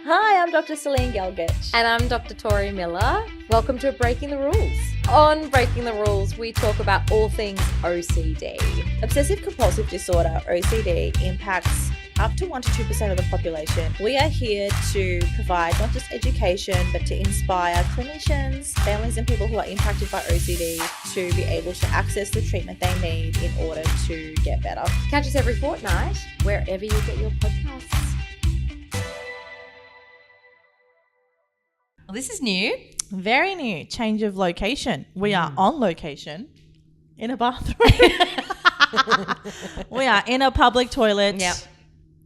Hi, I'm Dr. Celine Gelgich. And I'm Dr. Tori Miller. Welcome to Breaking the Rules. On Breaking the Rules, we talk about all things OCD. Obsessive compulsive disorder, OCD, impacts up to 1 to 2% of the population. We are here to provide not just education, but to inspire clinicians, families and people who are impacted by OCD to be able to access the treatment they need in order to get better. Catch us every fortnight, wherever you get your podcasts. Well, this is new. Very new. Change of location. We are on location in a bathroom. We are in a public toilet. Yep.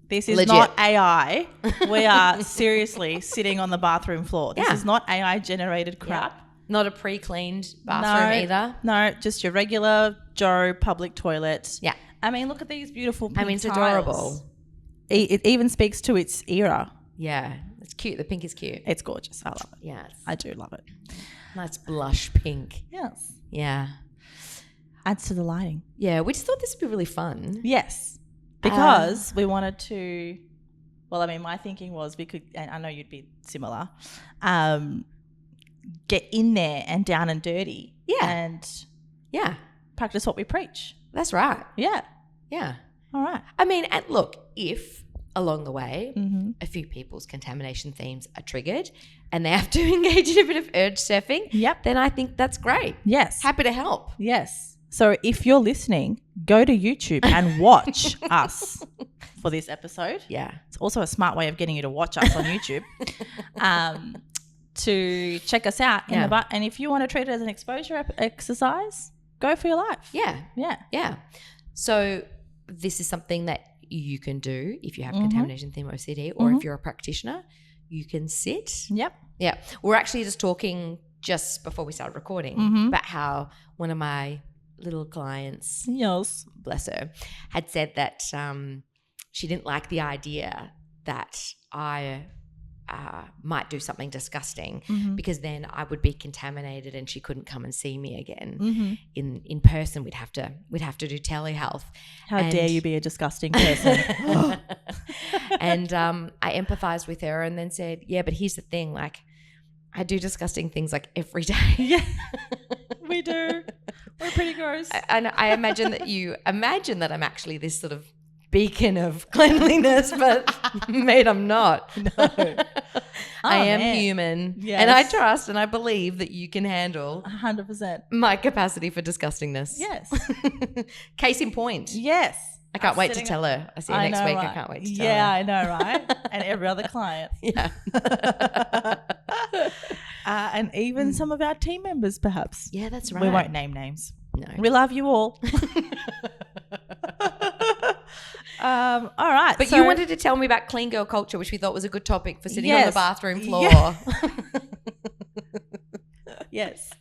This is Legit. not AI. We are seriously sitting on the bathroom floor. This is not AI generated crap. Yeah. Not a pre-cleaned bathroom either. No, just your regular Joe public toilet. Yeah. I mean, look at these beautiful pink It's tiles. adorable. It even speaks to its era. Yeah. It's cute. The pink is cute. It's gorgeous. I love it. Yes. I do love it. Nice blush pink. Yes. Yeah. Adds to the lighting. Yeah. We just thought this would be really fun. Yes. Because we wanted to, well, I mean, my thinking was we could, and I know you'd be similar, get in there and down and dirty. Yeah. And Yeah. practice what we preach. That's right. Yeah. Yeah. All right. I mean, and look, if along the way Mm-hmm. a few people's contamination themes are triggered and they have to engage in a bit of urge surfing, Yep. then I think that's great. Yes. Happy to help. Yes. So if you're listening, go to YouTube and watch us for this episode. Yeah. It's also a smart way of getting you to watch us on YouTube. To check us out in the butt. And if you want to treat it as an exposure exercise, go for your life. Yeah. Yeah. Yeah. So this is something that you can do if you have contamination theme OCD, or if you're a practitioner, you can sit. Yep. Yeah. We're actually just talking just before we started recording about how one of my little clients, Yes. bless her, had said that she didn't like the idea that I might do something disgusting because then I would be contaminated and she couldn't come and see me again in person. We'd have to do telehealth. How dare you be a disgusting person? And I empathized with her and then said, yeah, but here's the thing, like I do disgusting things like every day. Yeah, we do. We're pretty gross. And I imagine that you imagine that I'm actually this sort of beacon of cleanliness, but mate, I'm not. No. I am man. human. Yes. And I trust and I believe that you can handle 100%. my capacity for disgustingness. Yes. Case in point. Yes. I can't wait to sitting tell her. I see her next know, week. right? I can't wait to tell Yeah, her. I know, right? And every other client. Yeah. And even some of our team members, perhaps. Yeah, that's right. We won't name names. No. We love you all. All right. But so- you wanted to tell me about clean girl culture, which we thought was a good topic for sitting on the Yes. bathroom floor. Yeah. Yes.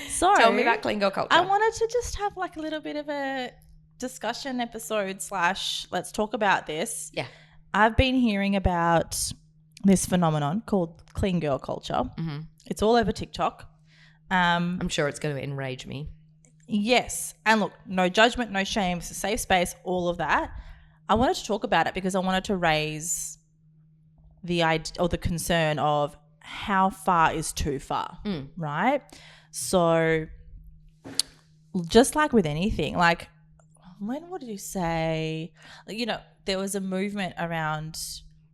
So Tell me about clean girl culture. I wanted to just have like a little bit of a discussion episode / let's talk about this. Yeah. I've been hearing about this phenomenon called clean girl culture. Mm-hmm. It's all over TikTok. I'm sure it's going to enrage me. Yes. And look, no judgment, no shame. It's a safe space, all of that. I wanted to talk about it because I wanted to raise the idea or the concern of how far is too far, right? So just like with anything, like what did you say? You know, there was a movement around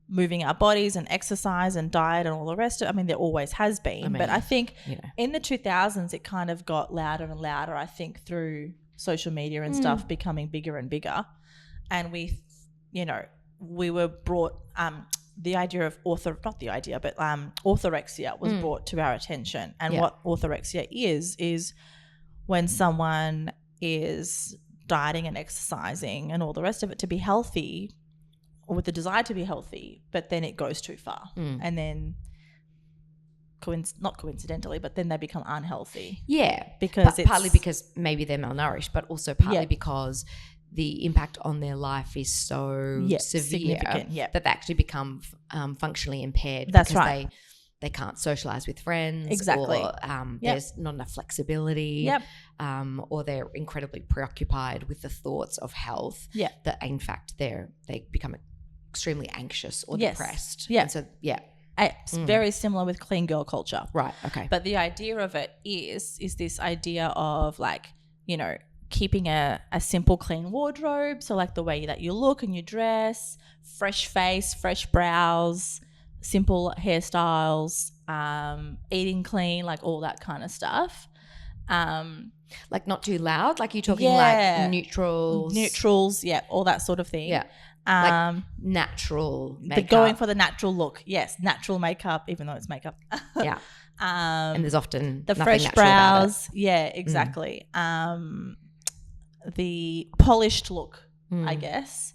moving our bodies and exercise and diet and all the rest of it. I mean, there always has been. But I think in the 2000s, it kind of got louder and louder, I think, through social media and stuff becoming bigger and bigger. And we were brought the idea of orthorexia was brought to our attention. And what orthorexia is when someone is dieting and exercising and all the rest of it to be healthy, or with the desire to be healthy, but then it goes too far. And then not coincidentally, but then they become unhealthy. Yeah. Because it's partly because maybe they're malnourished, but also partly because the impact on their life is so severe that they actually become functionally impaired. That's because right. They can't socialize with friends. Exactly. Or there's not enough flexibility. Yep. Or they're incredibly preoccupied with the thoughts of health. Yeah. That in fact they become extremely anxious or depressed. Yeah. And so It's very similar with clean girl culture. Right. Okay. But the idea of it is this idea of like, you know, keeping a simple, clean wardrobe. So like the way that you look and you dress, fresh face, fresh brows, simple hairstyles, eating clean, like all that kind of stuff. Like not too loud. Like you're talking Yeah. like neutrals. Yeah, all that sort of thing. Yeah. Like natural makeup. Going for the natural look. Yes, natural makeup, even though it's makeup. Yeah. And there's often the nothing fresh natural about it. brows. Yeah, exactly. The polished look, I guess,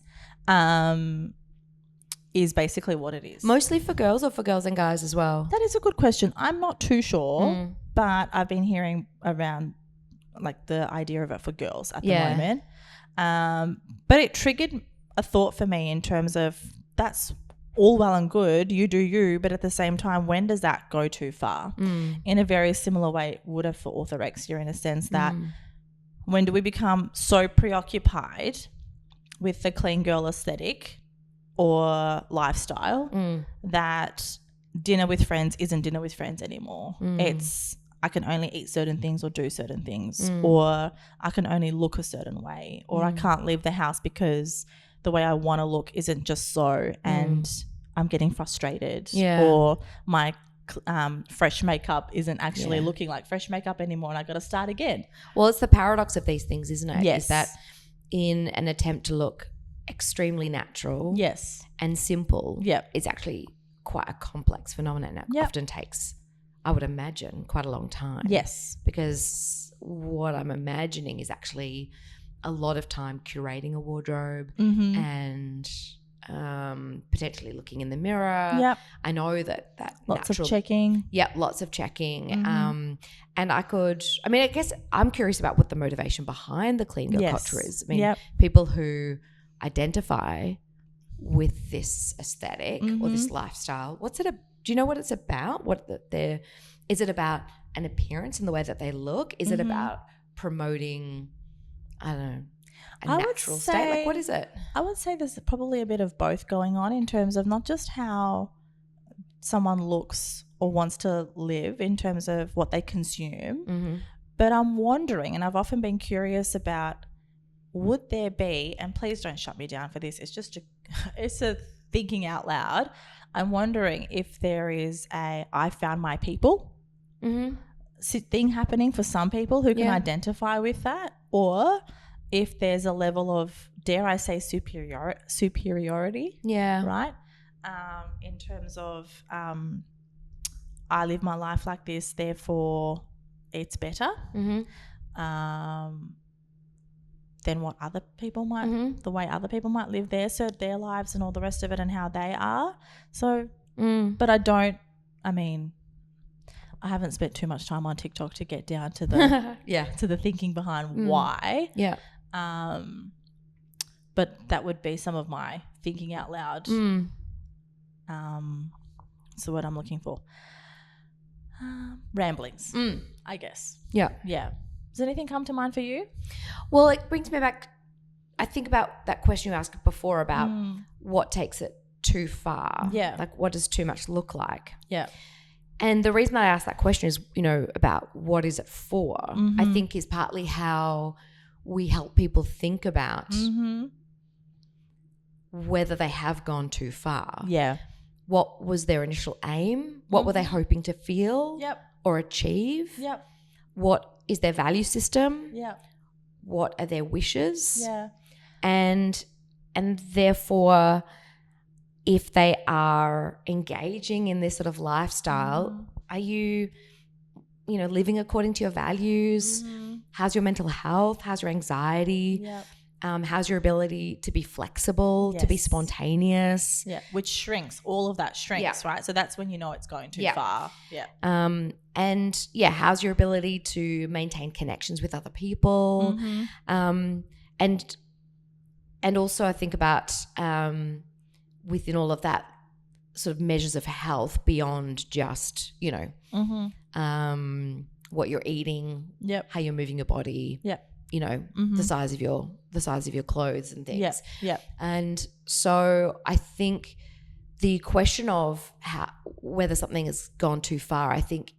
is basically what it is. Mostly for girls or for girls and guys as well? That is a good question. I'm not too sure, but I've been hearing around like the idea of it for girls at the moment. But it triggered a thought for me in terms of that's all well and good, you do you, but at the same time, when does that go too far? In a very similar way it would have for orthorexia, in a sense that when do we become so preoccupied with the clean girl aesthetic or lifestyle that dinner with friends isn't dinner with friends anymore? It's I can only eat certain things or do certain things, or I can only look a certain way, or I can't leave the house because the way I want to look isn't just so, and I'm getting frustrated, or my fresh makeup isn't actually looking like fresh makeup anymore and I got to start again. Well, it's the paradox of these things, isn't it? Yes. Is that in an attempt to look extremely natural and simple, it's actually quite a complex phenomenon. It often takes, I would imagine, quite a long time. Yes. Because what I'm imagining is actually a lot of time curating a wardrobe and potentially looking in the mirror. I know that lots of checking. Lots of checking. And I guess I'm curious about what the motivation behind the clean girl culture is. I mean, people who identify with this aesthetic or this lifestyle, do you know what it's about? Is it about an appearance in the way that they look? Is it about promoting, I don't know, a natural state? Like, what is it? I would say there's probably a bit of both going on in terms of not just how someone looks or wants to live in terms of what they consume, but I'm wondering, and I've often been curious about, would there be, and please don't shut me down for this, it's a thinking out loud, I'm wondering if there is a I found my people thing happening for some people who can identify with that, or if there's a level of, dare I say, superiority, right? In terms of I live my life like this, therefore it's better than what other people might, the way other people might live their lives and all the rest of it and how they are. So, but I haven't spent too much time on TikTok to get down to the to the thinking behind why. But that would be some of my thinking out loud. So what I'm looking for. Ramblings, I guess. Yeah. Does anything come to mind for you? Well, it brings me back, I think about that question you asked before about what takes it too far. Like, what does too much look like? And the reason I asked that question is, about what is it for, I think is partly how we help people think about whether they have gone too far. What was their initial aim? What were they hoping to feel or achieve? What is their value system? What are their wishes? And therefore, if they are engaging in this sort of lifestyle, are you, living according to your values? How's your mental health? How's your anxiety? How's your ability to be flexible, to be spontaneous? Which shrinks. All of that shrinks, right? So that's when you know it's going too far. And how's your ability to maintain connections with other people? And also I think about within all of that sort of measures of health beyond just, what you're eating, how you're moving your body, the size of your clothes and things. And so I think the question of whether something has gone too far, I think,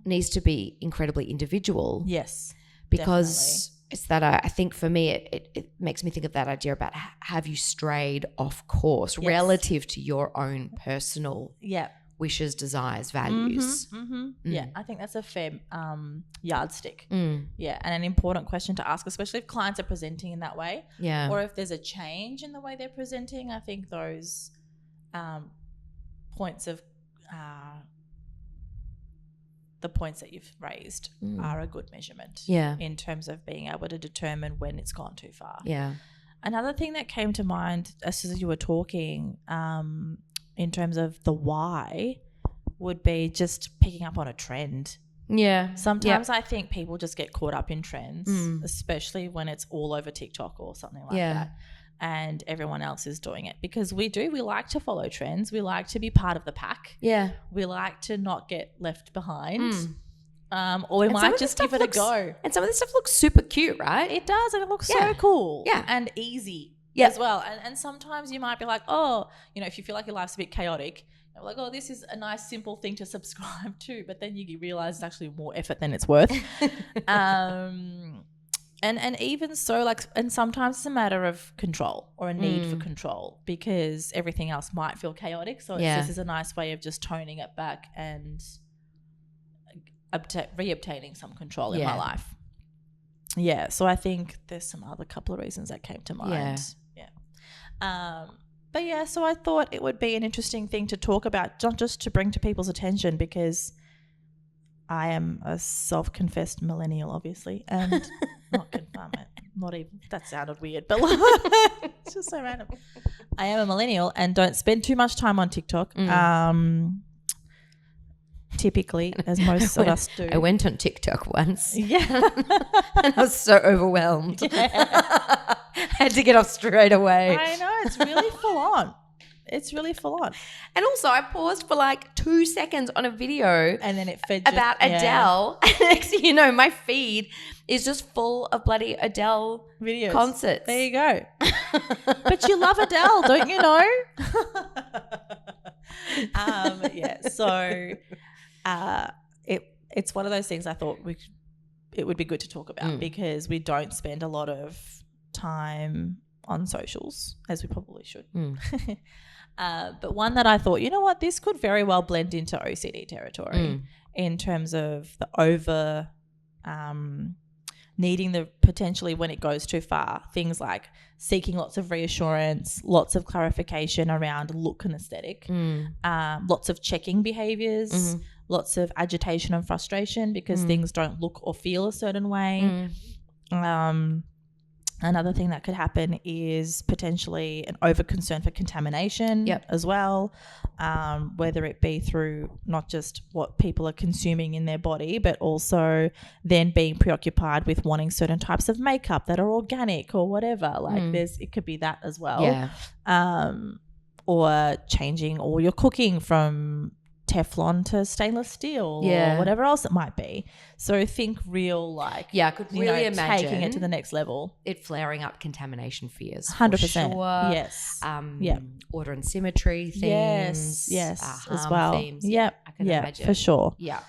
needs to be incredibly individual. Yes, because definitely. it's that I think for me it makes me think of that idea about have you strayed off course relative to your own personal wishes, desires, values. Yeah, I think that's a fair yardstick. Yeah, and an important question to ask, especially if clients are presenting in that way, or if there's a change in the way they're presenting. I think those points of the points that you've raised are a good measurement in terms of being able to determine when it's gone too far. Another thing that came to mind as you were talking in terms of the why would be just picking up on a trend. Sometimes I think people just get caught up in trends, especially when it's all over TikTok or something like that, and everyone else is doing it, because we like to follow trends. We like to be part of the pack. We like to not get left behind. Or we might just give it a go. And some of this stuff looks super cute, right? It does, and it looks so cool and easy as well. And sometimes you might be like, oh, you know, if you feel like your life's a bit chaotic, you're like, oh, this is a nice simple thing to subscribe to, but then you realize it's actually more effort than it's worth. And even so, like, and sometimes it's a matter of control or a need for control, because everything else might feel chaotic. So this is a nice way of just toning it back and reobtaining some control in my life. So I think there's some other couple of reasons that came to mind. But so I thought it would be an interesting thing to talk about, not just to bring to people's attention, because I am a self-confessed millennial, obviously, and not even, that sounded weird, but it's just so random. I am a millennial and don't spend too much time on TikTok. Typically, as most of us do. I went on TikTok once. And I was so overwhelmed. I had to get off straight away. I know, it's really full on. It's really full on. And also I paused for like 2 seconds on a video and then it fed about Adele. And next thing you know, my feed is just full of bloody Adele videos, concerts. There you go. But you love Adele, don't you know? So it's one of those things I thought it would be good to talk about, because we don't spend a lot of time on socials, as we probably should. But one that I thought, you know what, this could very well blend into OCD territory in terms of the over needing the potentially, when it goes too far, things like seeking lots of reassurance, lots of clarification around look and aesthetic, lots of checking behaviours, lots of agitation and frustration because things don't look or feel a certain way. Another thing that could happen is potentially an over concern for contamination as well, whether it be through not just what people are consuming in their body, but also then being preoccupied with wanting certain types of makeup that are organic or whatever. Like it could be that as well. Or changing all your cooking from Teflon to stainless steel or whatever else it might be. So think real, like, I could really imagine taking it to the next level. It flaring up contamination fears. 100%. Sure. Yes. Order and symmetry themes. Yes. As well. Themes. Yep. I can imagine. For sure. Yeah.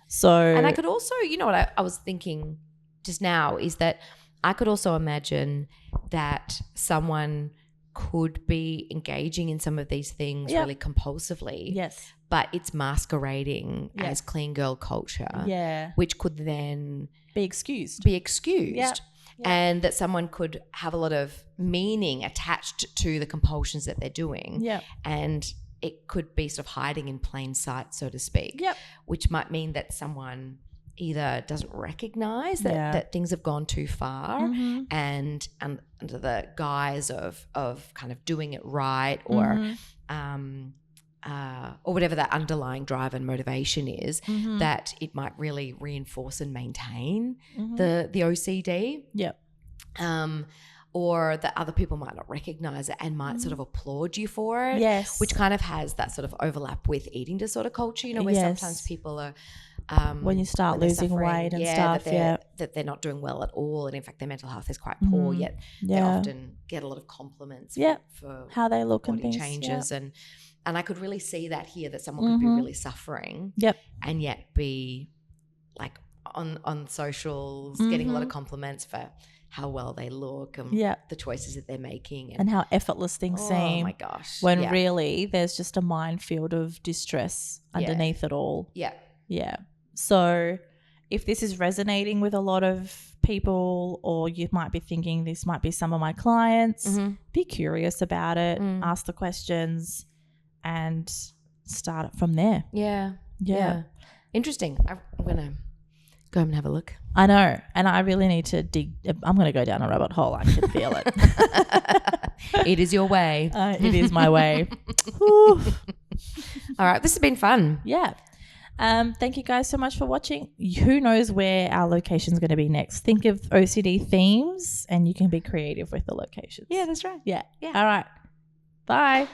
So. And I could also, you know what I was thinking just now is that I could also imagine that someone could be engaging in some of these things really compulsively. Yes. But it's masquerading as clean girl culture, which could then be excused. And that someone could have a lot of meaning attached to the compulsions that they're doing. And it could be sort of hiding in plain sight, so to speak, which might mean that someone either doesn't recognize that things have gone too far and under the guise of kind of doing it right or whatever that underlying drive and motivation is, that it might really reinforce and maintain the OCD. Or that other people might not recognize it and might sort of applaud you for it. Which kind of has that sort of overlap with eating disorder culture, you know, where sometimes people are when you start losing weight and stuff, that they're not doing well at all, and in fact their mental health is quite poor, yet they often get a lot of compliments for how they look and body things. changes and And I could really see that here, that someone could be really suffering Yep. and yet be like on socials, getting a lot of compliments for how well they look and the choices that they're making. And how effortless things seem. Oh my gosh. When really there's just a minefield of distress underneath it all. Yeah. Yeah. So if this is resonating with a lot of people, or you might be thinking this might be some of my clients, be curious about it, ask the questions and start it from there. Yeah. Interesting. I'm going to go home and have a look. I know. And I really need to dig. I'm going to go down a rabbit hole. I can feel it. It is your way. It is my way. All right. This has been fun. Yeah. Thank you guys so much for watching. Who knows where our location is going to be next? Think of OCD themes and you can be creative with the locations. Yeah, that's right. Yeah. All right. Bye.